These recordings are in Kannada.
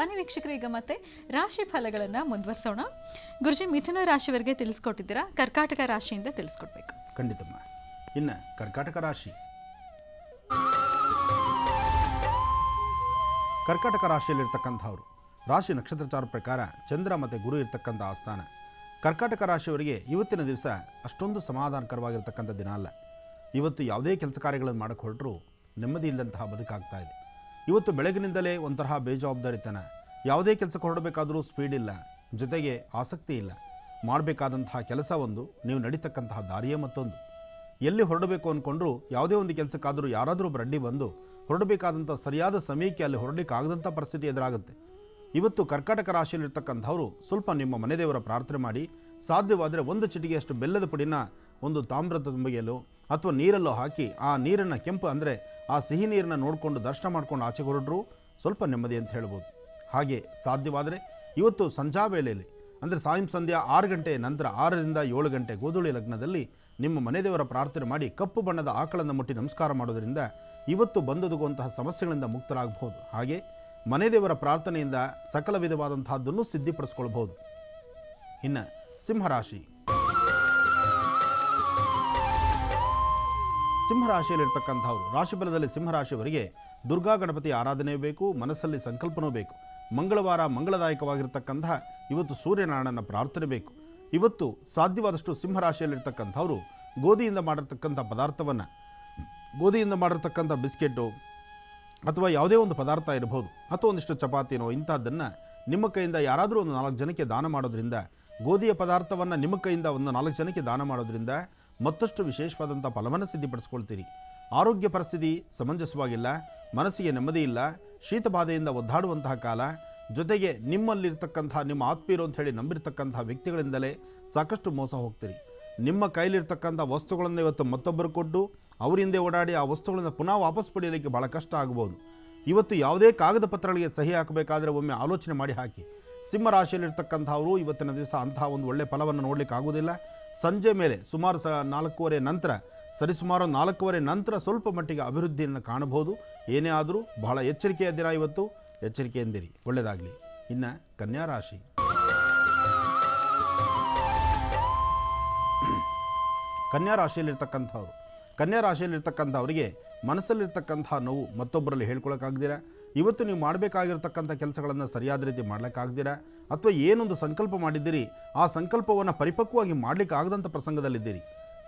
ಬನ್ನಿ ವೀಕ್ಷಕರು, ಈಗ ಮತ್ತೆ ರಾಶಿ ಫಲಗಳನ್ನು ಮುಂದುವರಿಸೋಣ. ಗುರುಜಿ, ಮಿಥುನ ರಾಶಿಯವರಿಗೆ ತಿಳಿಸ್ಕೊಟ್ಟಿದ್ದೀರಾ, ಕರ್ಕಾಟಕ ರಾಶಿಯಿಂದ ತಿಳಿಸ್ಕೊಡ್ಬೇಕು. ಖಂಡಿತಮ್ಮ. ಇನ್ನು ಕರ್ಕಾಟಕ ರಾಶಿ, ಕರ್ಕಾಟಕ ರಾಶಿಯಲ್ಲಿರ್ತಕ್ಕಂಥವ್ರು ರಾಶಿ ನಕ್ಷತ್ರಚಾರ ಪ್ರಕಾರ ಚಂದ್ರ ಮತ್ತು ಗುರು ಇರ್ತಕ್ಕಂಥ ಆಸ್ಥಾನ. ಕರ್ಕಾಟಕ ರಾಶಿಯವರಿಗೆ ಇವತ್ತಿನ ದಿವಸ ಅಷ್ಟೊಂದು ಸಮಾಧಾನಕರವಾಗಿರ್ತಕ್ಕಂಥ ದಿನ ಅಲ್ಲ. ಇವತ್ತು ಯಾವುದೇ ಕೆಲಸ ಕಾರ್ಯಗಳನ್ನು ಮಾಡಕ್ಕೆ ಹೊರಟರು ನೆಮ್ಮದಿ ಇಲ್ಲದಂತಹ ಬದುಕಾಗ್ತಾ ಇದೆ. ಇವತ್ತು ಬೆಳಗಿನಿಂದಲೇ ಒಂಥರ ಬೇಜವಾಬ್ದಾರಿತನ, ಯಾವುದೇ ಕೆಲಸಕ್ಕೆ ಹೊರಡಬೇಕಾದರೂ ಸ್ಪೀಡ್ ಇಲ್ಲ, ಜೊತೆಗೆ ಆಸಕ್ತಿ ಇಲ್ಲ. ಮಾಡಬೇಕಾದಂತಹ ಕೆಲಸ ಒಂದು, ನೀವು ನಡೀತಕ್ಕಂತಹ ದಾರಿಯೇ ಮತ್ತೊಂದು. ಎಲ್ಲಿ ಹೊರಡಬೇಕು ಅಂದ್ಕೊಂಡ್ರು ಯಾವುದೇ ಒಂದು ಕೆಲಸಕ್ಕಾದರೂ ಯಾರಾದರೂ ಒಬ್ಬ ಅಡ್ಡಿ ಬಂದು ಹೊರಡಬೇಕಾದಂಥ ಸರಿಯಾದ ಸಮಯಕ್ಕೆ ಅಲ್ಲಿ ಹೊರಡಲಿಕ್ಕಾಗದಂಥ ಪರಿಸ್ಥಿತಿ ಎದುರಾಗುತ್ತೆ. ಇವತ್ತು ಕರ್ಕಾಟಕ ರಾಶಿಯಲ್ಲಿರ್ತಕ್ಕಂಥವರು ಸ್ವಲ್ಪ ನಿಮ್ಮ ಮನೆದೇವರ ಪ್ರಾರ್ಥನೆ ಮಾಡಿ, ಸಾಧ್ಯವಾದರೆ ಒಂದು ಚಿಟಿಗೆಯಷ್ಟು ಬೆಲ್ಲದ ಪುಡಿನ ಒಂದು ತಾಮ್ರದ ತುಂಬಿಗೆಯಲ್ಲೋ ಅಥವಾ ನೀರಲ್ಲೋ ಹಾಕಿ ಆ ನೀರನ್ನು ಕೆಂಪು ಅಂದರೆ ಆ ಸಿಹಿ ನೀರನ್ನು ನೋಡಿಕೊಂಡು ದರ್ಶನ ಮಾಡ್ಕೊಂಡು ಆಚೆ ಹೊರಡ್ರು ಸ್ವಲ್ಪ ನೆಮ್ಮದಿ ಅಂತ ಹೇಳ್ಬೋದು. ಹಾಗೆ ಸಾಧ್ಯವಾದರೆ ಇವತ್ತು ಸಂಜಾ ವೇಳೆಯಲ್ಲಿ ಅಂದರೆ ಸಂಧ್ಯಾ 6 ಗಂಟೆ ನಂತರ 6ರಿಂದ 7 ಗಂಟೆ ಗೋಧೂಳಿ ಲಗ್ನದಲ್ಲಿ ನಿಮ್ಮ ಮನೆದೇವರ ಪ್ರಾರ್ಥನೆ ಮಾಡಿ ಕಪ್ಪು ಬಣ್ಣದ ಆಕಳನ್ನು ಮುಟ್ಟಿ ನಮಸ್ಕಾರ ಮಾಡೋದರಿಂದ ಇವತ್ತು ಬಂದೊದಗುವಂತಹ ಸಮಸ್ಯೆಗಳಿಂದ ಮುಕ್ತರಾಗಬಹುದು. ಹಾಗೆ ಮನೆದೇವರ ಪ್ರಾರ್ಥನೆಯಿಂದ ಸಕಲ ವಿಧವಾದಂತಹದ್ದನ್ನು ಸಿದ್ಧಿಪಡಿಸ್ಕೊಳ್ಬಹುದು. ಇನ್ನು ಸಿಂಹರಾಶಿ, ಸಿಂಹರಾಶಿಯಲ್ಲಿರ್ತಕ್ಕಂಥವ್ರು ರಾಶಿಫಲದಲ್ಲಿ ಸಿಂಹರಾಶಿಯವರಿಗೆ ದುರ್ಗಾ ಗಣಪತಿ ಆರಾಧನೆ ಬೇಕು, ಮನಸ್ಸಲ್ಲಿ ಸಂಕಲ್ಪನೂ ಬೇಕು. ಮಂಗಳವಾರ ಮಂಗಳದಾಯಕವಾಗಿರ್ತಕ್ಕಂತಹ ಇವತ್ತು ಸೂರ್ಯನಾರಾಯಣನ ಪ್ರಾರ್ಥನೆ ಬೇಕು. ಇವತ್ತು ಸಾಧ್ಯವಾದಷ್ಟು ಸಿಂಹರಾಶಿಯಲ್ಲಿರ್ತಕ್ಕಂಥವ್ರು ಗೋಧಿಯಿಂದ ಮಾಡಿರ್ತಕ್ಕಂಥ ಪದಾರ್ಥವನ್ನು, ಗೋಧಿಯಿಂದ ಮಾಡಿರ್ತಕ್ಕಂಥ ಬಿಸ್ಕೆಟು ಅಥವಾ ಯಾವುದೇ ಒಂದು ಪದಾರ್ಥ ಇರಬಹುದು, ಅಥವಾ ಒಂದಿಷ್ಟು ಚಪಾತಿನೋ ಇಂಥದ್ದನ್ನು ನಿಮ್ಮ ಕೈಯಿಂದ ಯಾರಾದರೂ ಒಂದು 4 ಜನಕ್ಕೆ ದಾನ ಮಾಡೋದ್ರಿಂದ, ಗೋಧಿಯ ಪದಾರ್ಥವನ್ನು ನಿಮ್ಮ ಕೈಯಿಂದ ಒಂದು 4 ಜನಕ್ಕೆ ದಾನ ಮಾಡೋದ್ರಿಂದ ಮತ್ತಷ್ಟು ವಿಶೇಷವಾದಂಥ ಫಲವನ್ನು ಸಿದ್ಧಿಪಡಿಸ್ಕೊಳ್ತೀರಿ. ಆರೋಗ್ಯ ಪರಿಸ್ಥಿತಿ ಸಮಂಜಸವಾಗಿಲ್ಲ, ಮನಸ್ಸಿಗೆ ನೆಮ್ಮದಿ ಇಲ್ಲ, ಶೀತಬಾಧೆಯಿಂದ ಒದ್ದಾಡುವಂತಹ ಕಾಲ. ಜೊತೆಗೆ ನಿಮ್ಮಲ್ಲಿರ್ತಕ್ಕಂಥ ನಿಮ್ಮ ಆತ್ಮೀಯರು ಅಂತ ಹೇಳಿ ನಂಬಿರ್ತಕ್ಕಂಥ ವ್ಯಕ್ತಿಗಳಿಂದಲೇ ಸಾಕಷ್ಟು ಮೋಸ ಹೋಗ್ತೀರಿ. ನಿಮ್ಮ ಕೈಲಿರ್ತಕ್ಕಂಥ ವಸ್ತುಗಳನ್ನು ಇವತ್ತು ಮತ್ತೊಬ್ಬರು ಕೊಟ್ಟು ಅವರಿಂದೇ ಓಡಾಡಿ ಆ ವಸ್ತುಗಳನ್ನು ಪುನಃ ವಾಪಸ್ ಪಡೆಯಲಿಕ್ಕೆ ಭಾಳ ಕಷ್ಟ ಆಗ್ಬೋದು. ಇವತ್ತು ಯಾವುದೇ ಕಾಗದ ಪತ್ರಗಳಿಗೆ ಸಹಿ ಹಾಕಬೇಕಾದ್ರೆ ಒಮ್ಮೆ ಆಲೋಚನೆ ಮಾಡಿ ಹಾಕಿ. ಸಿಂಹರಾಶಿಯಲ್ಲಿರ್ತಕ್ಕಂಥವರು ಇವತ್ತಿನ ದಿವಸ ಅಂತಹ ಒಂದು ಒಳ್ಳೆಯ ಫಲವನ್ನು ನೋಡಲಿಕ್ಕೆ ಆಗೋದಿಲ್ಲ. ಸಂಜೆ ಮೇಲೆ ಸುಮಾರು 4:15 ನಂತರ, ಸರಿಸುಮಾರು 4:15 ನಂತರ ಸ್ವಲ್ಪ ಮಟ್ಟಿಗೆ ಅಭಿವೃದ್ಧಿಯನ್ನು ಕಾಣಬಹುದು. ಏನೇ ಆದರೂ ಬಹಳ ಎಚ್ಚರಿಕೆಯ ದಿನ ಇವತ್ತು, ಎಚ್ಚರಿಕೆಯಿಂದಿರಿ. ಒಳ್ಳೆಯದಾಗಲಿ. ಇನ್ನು ಕನ್ಯಾ ರಾಶಿ, ಕನ್ಯಾ ರಾಶಿಯಲ್ಲಿರ್ತಕ್ಕಂಥವ್ರು, ಕನ್ಯಾ ರಾಶಿಯಲ್ಲಿರ್ತಕ್ಕಂಥವರಿಗೆ ಮನಸ್ಸಲ್ಲಿರ್ತಕ್ಕಂಥ ನೋವು ಮತ್ತೊಬ್ಬರಲ್ಲಿ ಹೇಳ್ಕೊಳಕ್ಕಾಗ್ದಿರ, ಇವತ್ತು ನೀವು ಮಾಡಬೇಕಾಗಿರ್ತಕ್ಕಂಥ ಕೆಲಸಗಳನ್ನು ಸರಿಯಾದ ರೀತಿ ಮಾಡ್ಲಿಕ್ಕಾಗ್ದಿರ, ಅಥವಾ ಏನೊಂದು ಸಂಕಲ್ಪ ಮಾಡಿದ್ದೀರಿ ಆ ಸಂಕಲ್ಪವನ್ನು ಪರಿಪಕ್ವವಾಗಿ ಮಾಡಲಿಕ್ಕೆ ಆಗದಂಥ ಪ್ರಸಂಗದಲ್ಲಿದ್ದೀರಿ.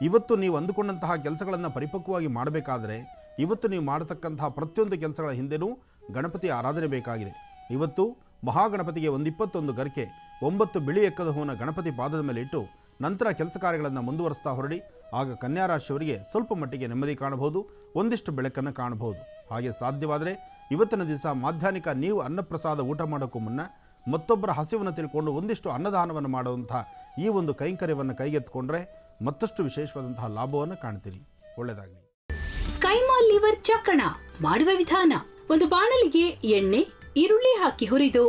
ಇವತ್ತು ನೀವು ಅಂದುಕೊಂಡಂತಹ ಕೆಲಸಗಳನ್ನು ಪರಿಪಕ್ವವಾಗಿ ಮಾಡಬೇಕಾದ್ರೆ ಇವತ್ತು ನೀವು ಮಾಡತಕ್ಕಂತಹ ಪ್ರತಿಯೊಂದು ಕೆಲಸಗಳ ಹಿಂದೆನೂ ಗಣಪತಿ ಆರಾಧನೆ ಬೇಕಾಗಿದೆ. ಇವತ್ತು ಮಹಾಗಣಪತಿಗೆ 21 ಗರಿಕೆ 9 ಬಿಳಿ ಎಕ್ಕದ ಹೂವನ್ನು ಗಣಪತಿ ಪಾದದ ಮೇಲೆ ಇಟ್ಟು ನಂತರ ಕೆಲಸ ಕಾರ್ಯಗಳನ್ನು ಮುಂದುವರಿಸ್ತಾ ಹೊರಡಿ. ಆಗ ಕನ್ಯಾ ರಾಶಿಯವರಿಗೆ ಸ್ವಲ್ಪ ಮಟ್ಟಿಗೆ ನೆಮ್ಮದಿ ಕಾಣಬಹುದು, ಒಂದಿಷ್ಟು ಬೆಳಕನ್ನು ಕಾಣಬಹುದು. ಹಾಗೆ ಸಾಧ್ಯವಾದರೆ ಇವತ್ತಿನ ದಿವಸ ಮಾಧ್ಯಾಹ್ನಿಕ ನೀವು ಅನ್ನಪ್ರಸಾದ ಊಟ ಮಾಡೋಕ್ಕೂ ಮುನ್ನ ಮತ್ತೊಬ್ಬರ ಹಸಿವನ್ನು ತಿಳ್ಕೊಂಡು ಒಂದಿಷ್ಟು ಅನ್ನದಾನವನ್ನು ಮಾಡುವಂಥ ಈ ಒಂದು ಕೈಂಕರ್ಯವನ್ನು ಕೈಗೆತ್ತಿಕೊಂಡ್ರೆ ಮತ್ತಷ್ಟು ವಿಶೇಷವಾದಂತಹ ಲಾಭವನ್ನು ಕಾಣ್ತೀರಿ. ಒಳ್ಳೆಯದಾಗಲಿ. ಕೈಮಾ ಲಿವರ್ ಚಕ್ಕಣ ಮಾಡುವ ವಿಧಾನ: ಒಂದು ಬಾಣಲಿಗೆ ಎಣ್ಣೆ, ಈರುಳ್ಳಿ ಹಾಕಿ ಹುರಿದು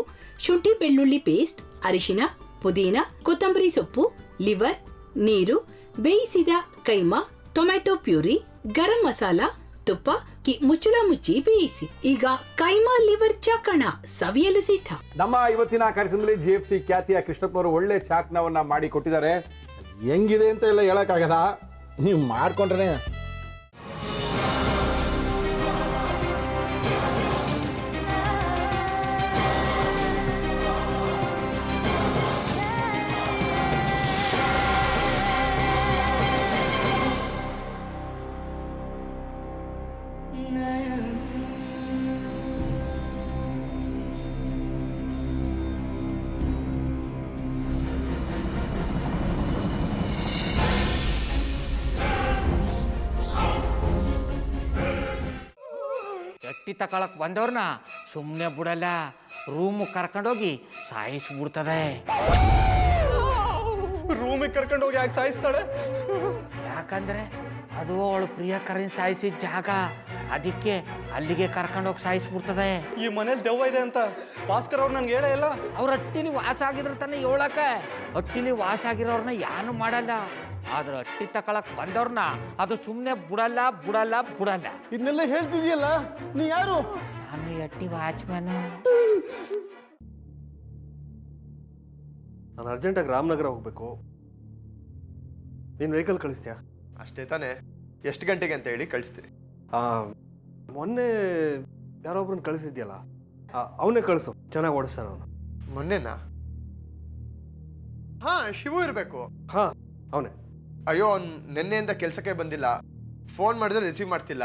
ಶುಂಠಿ ಬೆಳ್ಳುಳ್ಳಿ ಪೇಸ್ಟ್, ಅರಿಶಿನ, ಪುದೀನ, ಕೊತ್ತಂಬರಿ ಸೊಪ್ಪು, ಲಿವರ್, ನೀರು, ಬೇಯಿಸಿದ ಕೈಮಾ, ಟೊಮ್ಯಾಟೊ ಪ್ಯೂರಿ, ಗರಂ ಮಸಾಲ, ತುಪ್ಪ ಮುಚ್ಚಳ ಮುಚ್ಚಿ ಬೇಯಿಸಿ. ಈಗ ಕೈಮಾ ಲಿವರ್ ಚಾಕಣ ಸವಿಯಲು ಸಿದ್ಧ. ನಮ್ಮ ಇವತ್ತಿನ ಕಾರ್ಯಕ್ರಮದಲ್ಲಿ GFC ಖ್ಯಾತಿಯ ಕೃಷ್ಣಪ್ಪನವರು ಒಳ್ಳೆ ಚಾಕ್ನವನ್ನ ಮಾಡಿ ಕೊಟ್ಟಿದ್ದಾರೆ. ಹೆಂಗಿದೆ ಅಂತ ಎಲ್ಲ ಹೇಳಕ್ಕಾಗಲ್ಲ, ನೀವು ಮಾಡ್ಕೊಂಡ್ರೆ. ಎಟ್ಟಿ ತಕೊಳಕ್ ಬಂದವ್ರನ್ನ ಸುಮ್ಮನೆ ಬಿಡಲ್ಲ, ರೂಮ್ ಕರ್ಕೊಂಡೋಗಿ ಸಾಯಿಸ್ಬಿಡ್ತದೆ. ರೂಮಿಗೆ ಕರ್ಕೊಂಡೋಗಿ ಯಾಕೆ ಸಾಯಿಸ್ತಾಳೆ? ಯಾಕಂದ್ರೆ ಅದು ಅವಳು ಪ್ರಿಯಕರನ್ ಸಾಯಿಸಿದ ಜಾಗ, ಅದಕ್ಕೆ ಅಲ್ಲಿಗೆ ಕರ್ಕೊಂಡೋಗಿ ಸಾಯಿಸ್ಬಿಡ್ತದೆ. ಈ ಮನೇಲಿ ದೆವ್ವ ಇದೆ ಅಂತ ಭಾಸ್ಕರ್ ಅವ್ರು ನನ್ಗೆ ಹೇಳೇ ಇಲ್ಲ. ಅವ್ರ ಹಟ್ಟಿಲಿ ವಾಸ ಆಗಿದ್ರ ತಾನೆ ಹೇಳಕ. ಹಟ್ಟಿಲಿ ವಾಸ ಆಗಿರೋರ್ನ ಯಾನು ಮಾಡಲ್ಲ, ಆದ್ರೆ ಹಟ್ಟಿ ತಕೊಳಕ್ ಬಂದವ್ರನ್ನ ಅದು ಸುಮ್ಮನೆ ಬಿಡಲ್ಲ ಬಿಡಲ್ಲ ಬಿಡಲ್ಲ. ಇದನ್ನೆಲ್ಲ ಹೇಳ್ತಿದ್ಯಲ್ಲ, ನೀ ಯಾರು? ನಾನು ಹಟ್ಟಿ ವಾಚ್ಮ್ಯಾನ್. ನಾನು ಅರ್ಜೆಂಟಾಗಿ ರಾಮನಗರ ಹೋಗಬೇಕು. ನೀನು ವೆಹಿಕಲ್ ಕಳಿಸ್ತೀಯಾ? ಅಷ್ಟೇ ತಾನೇ? ಎಷ್ಟು ಗಂಟೆಗೆ ಅಂತ ಹೇಳಿ ಕಳಿಸ್ತೀನಿ. ಮೊನ್ನೆ ಯಾರೊಬ್ರನ್ನ ಕಳಿಸಿದ್ಯಲ್ಲ, ಅವನೇ ಕಳಿಸು, ಚೆನ್ನಾಗಿ ಓಡಿಸ್ತಾನೆ ಅವನು. ಮೊನ್ನೆನಾ? ಹಾ, ಶಿವು ಇರಬೇಕು. ಹಾಂ, ಅವನೇ. ಅಯ್ಯೋ, ಅವ್ನು ನಿನ್ನೆಯಿಂದ ಕೆಲಸಕ್ಕೆ ಬಂದಿಲ್ಲ. ಫೋನ್ ಮಾಡಿದ್ರೆ ರಿಸೀವ್ ಮಾಡ್ತಿಲ್ಲ.